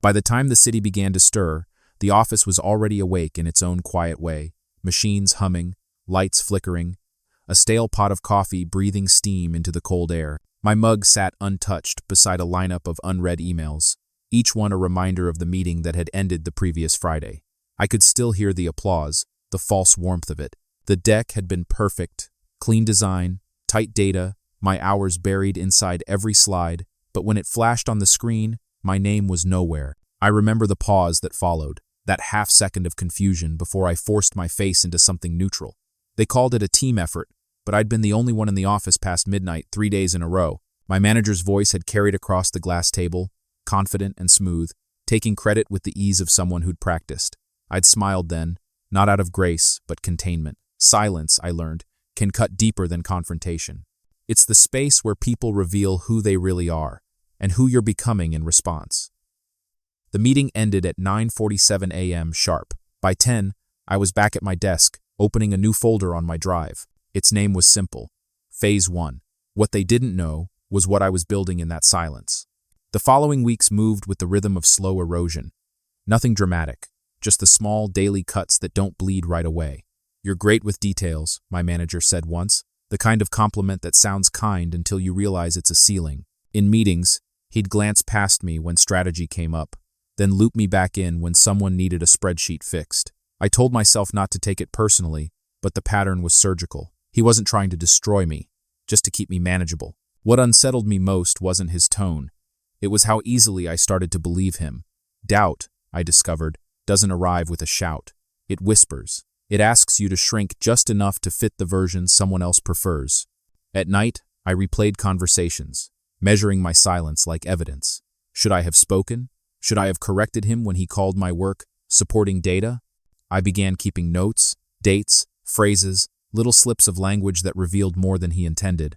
By the time the city began to stir, the office was already awake in its own quiet way, machines humming, lights flickering, a stale pot of coffee breathing steam into the cold air. My mug sat untouched beside a lineup of unread emails, each one a reminder of the meeting that had ended the previous Friday. I could still hear the applause, the false warmth of it. The deck had been perfect, clean design, tight data, my hours buried inside every slide, but when it flashed on the screen, my name was nowhere. I remember the pause that followed, that half-second of confusion before I forced my face into something neutral. They called it a team effort, but I'd been the only one in the office past midnight 3 days in a row. My manager's voice had carried across the glass table, confident and smooth, taking credit with the ease of someone who'd practiced. I'd smiled then, not out of grace, but containment. Silence, I learned, can cut deeper than confrontation. It's the space where people reveal who they really are, and who you're becoming in response. The meeting ended at 9:47 a.m. sharp. By 10, I was back at my desk, opening a new folder on my drive. Its name was simple: Phase 1. What they didn't know was what I was building in that silence. The following weeks moved with the rhythm of slow erosion. Nothing dramatic, just the small daily cuts that don't bleed right away. "You're great with details," my manager said once, the kind of compliment that sounds kind until you realize it's a ceiling. In meetings, he'd glance past me when strategy came up, then loop me back in when someone needed a spreadsheet fixed. I told myself not to take it personally, but the pattern was surgical. He wasn't trying to destroy me, just to keep me manageable. What unsettled me most wasn't his tone. It was how easily I started to believe him. Doubt, I discovered, doesn't arrive with a shout. It whispers. It asks you to shrink just enough to fit the version someone else prefers. At night, I replayed conversations, measuring my silence like evidence. Should I have spoken? Should I have corrected him when he called my work supporting data? I began keeping notes, dates, phrases, little slips of language that revealed more than he intended.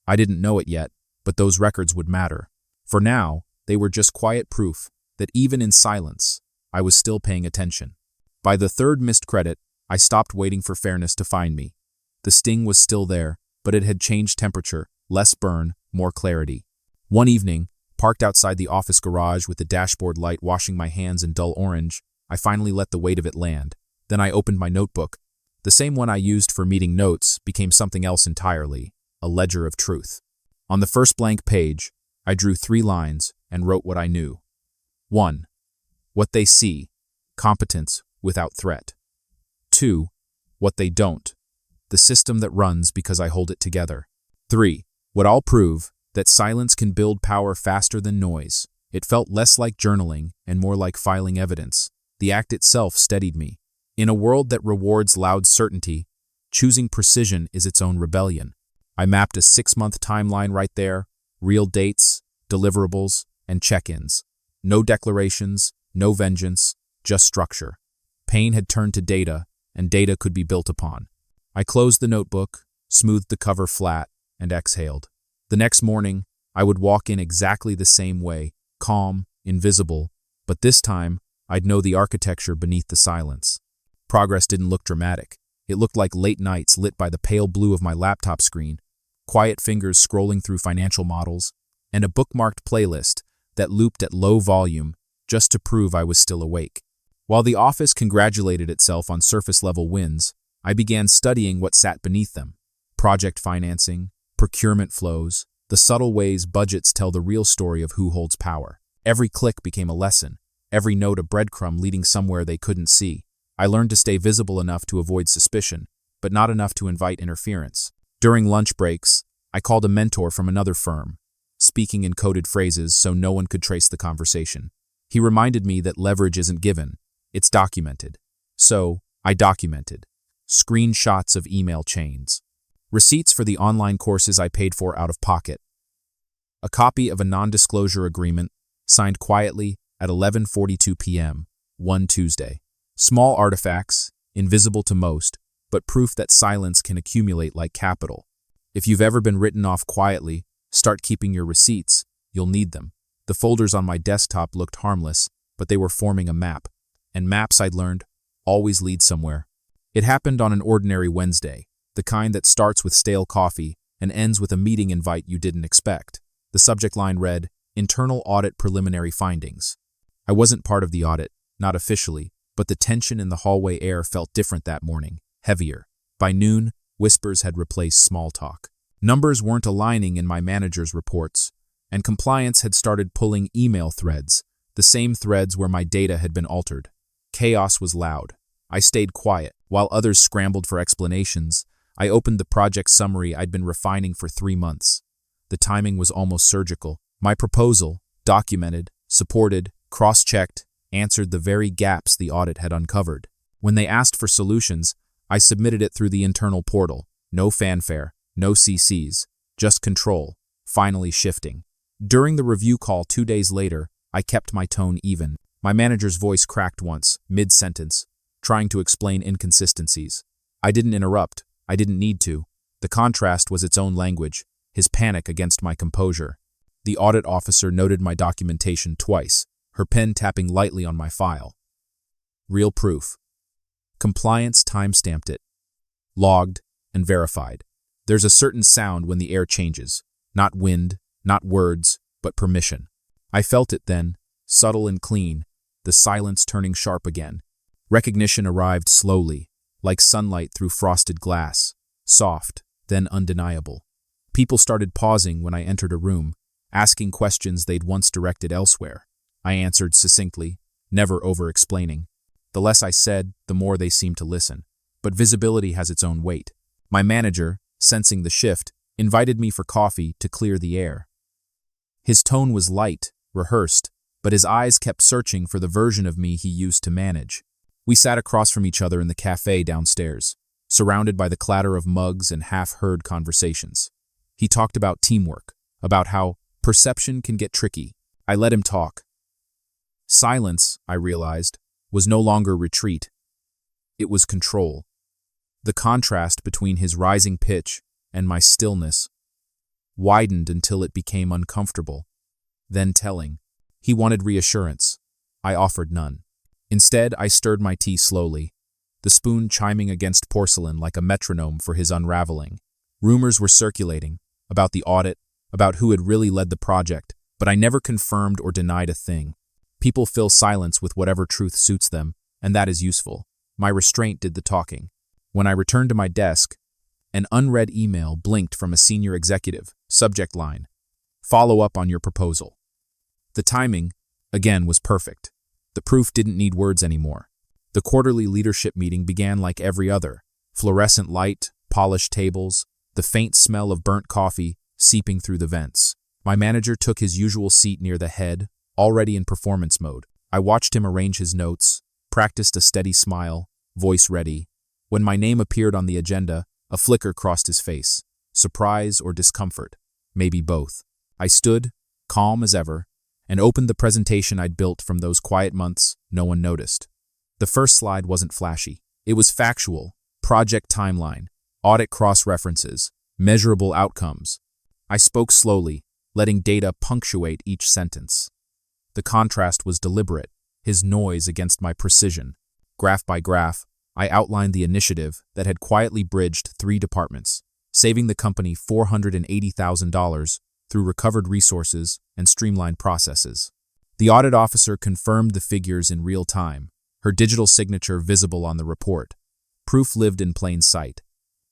I didn't know it yet, but those records would matter. For now, they were just quiet proof that even in silence, I was still paying attention. By the third missed credit, I stopped waiting for fairness to find me. The sting was still there, but it had changed temperature, less burn, more clarity. One evening, parked outside the office garage with the dashboard light washing my hands in dull orange, I finally let the weight of it land. Then I opened my notebook. The same one I used for meeting notes became something else entirely, a ledger of truth. On the first blank page, I drew 3 lines and wrote what I knew. 1. What they see, competence without threat. 2. What they don't, the system that runs because I hold it together. 3. What I'll prove, that silence can build power faster than noise. It felt less like journaling and more like filing evidence. The act itself steadied me. In a world that rewards loud certainty, choosing precision is its own rebellion. I mapped a 6-month timeline right there, real dates, deliverables, and check-ins. No declarations, no vengeance, just structure. Pain had turned to data, and data could be built upon. I closed the notebook, smoothed the cover flat, and exhaled. The next morning, I would walk in exactly the same way, calm, invisible, but this time, I'd know the architecture beneath the silence. Progress didn't look dramatic. It looked like late nights lit by the pale blue of my laptop screen, quiet fingers scrolling through financial models, and a bookmarked playlist that looped at low volume just to prove I was still awake. While the office congratulated itself on surface-level wins, I began studying what sat beneath them. Project financing, procurement flows, the subtle ways budgets tell the real story of who holds power. Every click became a lesson, every note a breadcrumb leading somewhere they couldn't see. I learned to stay visible enough to avoid suspicion, but not enough to invite interference. During lunch breaks, I called a mentor from another firm, speaking in coded phrases so no one could trace the conversation. He reminded me that leverage isn't given, it's documented. So, I documented. Screenshots of email chains. Receipts for the online courses I paid for out of pocket. A copy of a non-disclosure agreement, signed quietly at 11:42 p.m., one Tuesday. Small artifacts, invisible to most, but proof that silence can accumulate like capital. If you've ever been written off quietly, start keeping your receipts, you'll need them. The folders on my desktop looked harmless, but they were forming a map. And maps, I'd learned, always lead somewhere. It happened on an ordinary Wednesday, the kind that starts with stale coffee and ends with a meeting invite you didn't expect. The subject line read, "Internal Audit Preliminary Findings." I wasn't part of the audit, not officially, but the tension in the hallway air felt different that morning, heavier. By noon, whispers had replaced small talk. Numbers weren't aligning in my manager's reports, and compliance had started pulling email threads, the same threads where my data had been altered. Chaos was loud. I stayed quiet. While others scrambled for explanations, I opened the project summary I'd been refining for 3 months. The timing was almost surgical. My proposal, documented, supported, cross-checked, answered the very gaps the audit had uncovered. When they asked for solutions, I submitted it through the internal portal. No fanfare, no CCs, just control, finally shifting. During the review call 2 days later, I kept my tone even. My manager's voice cracked once, mid-sentence, trying to explain inconsistencies. I didn't interrupt. I didn't need to. The contrast was its own language, his panic against my composure. The audit officer noted my documentation twice, her pen tapping lightly on my file. Real proof. Compliance time-stamped it. Logged and verified. There's a certain sound when the air changes. Not wind, not words, but permission. I felt it then, subtle and clean, the silence turning sharp again. Recognition arrived slowly, like sunlight through frosted glass, soft, then undeniable. People started pausing when I entered a room, asking questions they'd once directed elsewhere. I answered succinctly, never over-explaining. The less I said, the more they seemed to listen. But visibility has its own weight. My manager, sensing the shift, invited me for coffee to clear the air. His tone was light, rehearsed, but his eyes kept searching for the version of me he used to manage. We sat across from each other in the cafe downstairs, surrounded by the clatter of mugs and half-heard conversations. He talked about teamwork, about how perception can get tricky. I let him talk. Silence, I realized, was no longer retreat. It was control. The contrast between his rising pitch and my stillness widened until it became uncomfortable, then telling. He wanted reassurance. I offered none. Instead, I stirred my tea slowly, the spoon chiming against porcelain like a metronome for his unraveling. Rumors were circulating, about the audit, about who had really led the project, but I never confirmed or denied a thing. People fill silence with whatever truth suits them, and that is useful. My restraint did the talking. When I returned to my desk, an unread email blinked from a senior executive, subject line, "Follow up on your proposal." The timing, again, was perfect. The proof didn't need words anymore. The quarterly leadership meeting began like every other. Fluorescent light, polished tables, the faint smell of burnt coffee seeping through the vents. My manager took his usual seat near the head, already in performance mode. I watched him arrange his notes, practiced a steady smile, voice ready. When my name appeared on the agenda, a flicker crossed his face. Surprise or discomfort, maybe both. I stood, calm as ever, and opened the presentation I'd built from those quiet months no one noticed. The first slide wasn't flashy. It was factual, project timeline, audit cross-references, measurable outcomes. I spoke slowly, letting data punctuate each sentence. The contrast was deliberate, his noise against my precision. Graph by graph, I outlined the initiative that had quietly bridged 3 departments, saving the company $480,000 through recovered resources and streamlined processes. The audit officer confirmed the figures in real time, her digital signature visible on the report. Proof lived in plain sight.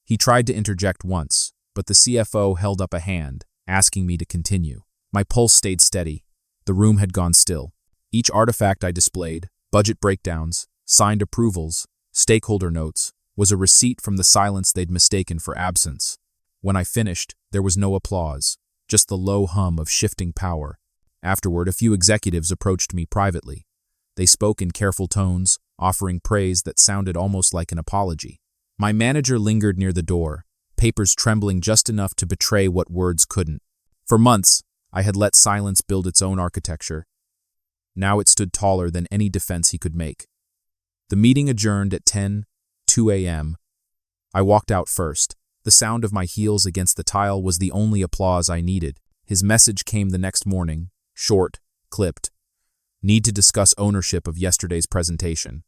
He tried to interject once, but the CFO held up a hand, asking me to continue. My pulse stayed steady. The room had gone still. Each artifact I displayed, budget breakdowns, signed approvals, stakeholder notes, was a receipt from the silence they'd mistaken for absence. When I finished, there was no applause, just the low hum of shifting power. Afterward, a few executives approached me privately. They spoke in careful tones, offering praise that sounded almost like an apology. My manager lingered near the door, papers trembling just enough to betray what words couldn't. For months, I had let silence build its own architecture. Now it stood taller than any defense he could make. The meeting adjourned at 10:02 a.m. I walked out first. The sound of my heels against the tile was the only applause I needed. His message came the next morning, short, clipped. Need to discuss ownership of yesterday's presentation.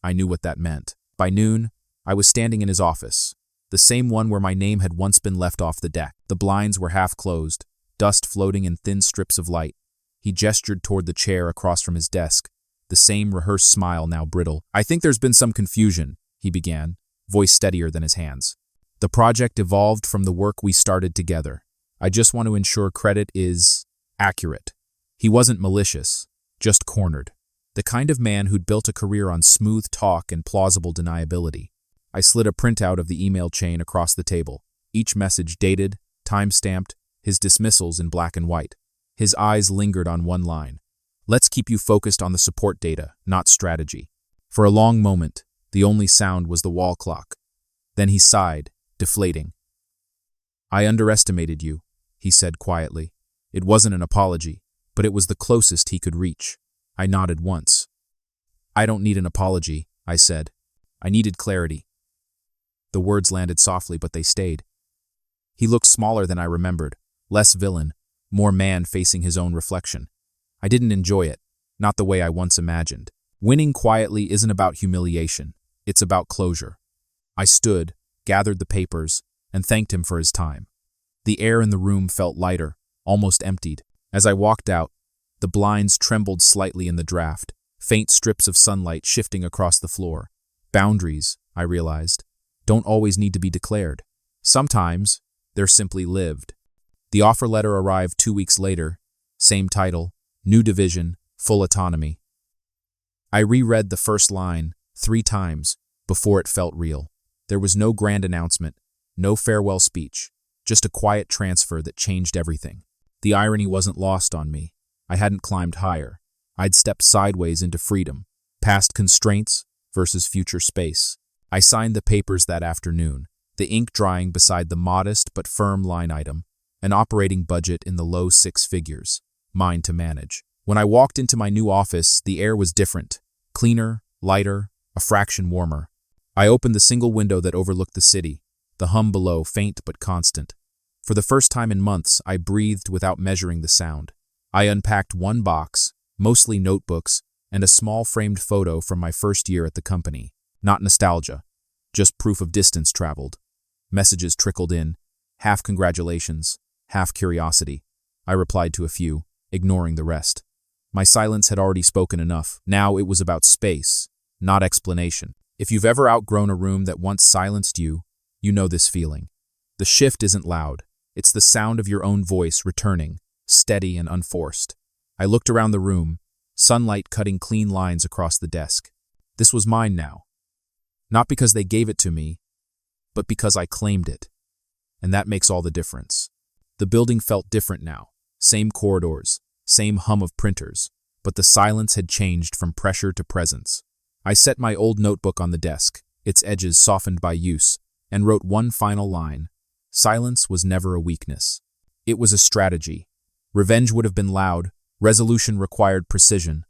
I knew what that meant. By noon, I was standing in his office, the same one where my name had once been left off the deck. The blinds were half closed, dust floating in thin strips of light. He gestured toward the chair across from his desk, the same rehearsed smile now brittle. "I think there's been some confusion," he began, voice steadier than his hands. "The project evolved from the work we started together. I just want to ensure credit is accurate." He wasn't malicious, just cornered. The kind of man who'd built a career on smooth talk and plausible deniability. I slid a printout of the email chain across the table, each message dated, time-stamped, his dismissals in black and white. His eyes lingered on one line. "Let's keep you focused on the support data, not strategy." For a long moment, the only sound was the wall clock. Then he sighed, deflating. "I underestimated you," he said quietly. It wasn't an apology, but it was the closest he could reach. I nodded once. "I don't need an apology," I said. "I needed clarity." The words landed softly, but they stayed. He looked smaller than I remembered, less villain, more man facing his own reflection. I didn't enjoy it, not the way I once imagined. Winning quietly isn't about humiliation, it's about closure. I stood, gathered the papers, and thanked him for his time. The air in the room felt lighter, almost emptied. As I walked out, the blinds trembled slightly in the draft, faint strips of sunlight shifting across the floor. Boundaries, I realized, don't always need to be declared. Sometimes, they're simply lived. The offer letter arrived 2 weeks later, same title, new division, full autonomy. I reread the first line 3 times before it felt real. There was no grand announcement, no farewell speech, just a quiet transfer that changed everything. The irony wasn't lost on me. I hadn't climbed higher. I'd stepped sideways into freedom, past constraints versus future space. I signed the papers that afternoon, the ink drying beside the modest but firm line item, an operating budget in the low 6 figures, mine to manage. When I walked into my new office, the air was different, cleaner, lighter, a fraction warmer. I opened the single window that overlooked the city, the hum below faint but constant. For the first time in months, I breathed without measuring the sound. I unpacked one box, mostly notebooks, and a small framed photo from my first year at the company. Not nostalgia, just proof of distance traveled. Messages trickled in, half congratulations, half curiosity. I replied to a few, ignoring the rest. My silence had already spoken enough. Now it was about space, not explanation. If you've ever outgrown a room that once silenced you, you know this feeling. The shift isn't loud. It's the sound of your own voice returning, steady and unforced. I looked around the room, sunlight cutting clean lines across the desk. This was mine now. Not because they gave it to me, but because I claimed it. And that makes all the difference. The building felt different now. Same corridors, same hum of printers, but the silence had changed from pressure to presence. I set my old notebook on the desk, its edges softened by use, and wrote one final line. Silence was never a weakness. It was a strategy. Revenge would have been loud, resolution required precision.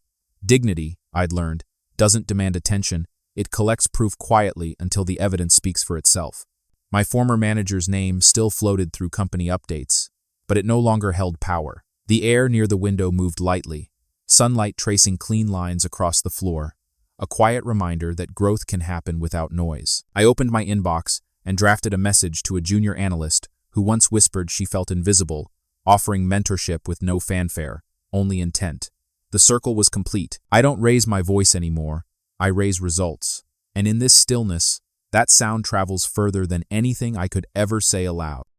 Dignity, I'd learned, doesn't demand attention, it collects proof quietly until the evidence speaks for itself. My former manager's name still floated through company updates, but it no longer held power. The air near the window moved lightly, sunlight tracing clean lines across the floor, a quiet reminder that growth can happen without noise. I opened my inbox and drafted a message to a junior analyst who once whispered she felt invisible, offering mentorship with no fanfare, only intent. The circle was complete. I don't raise my voice anymore, I raise results. And in this stillness, that sound travels further than anything I could ever say aloud.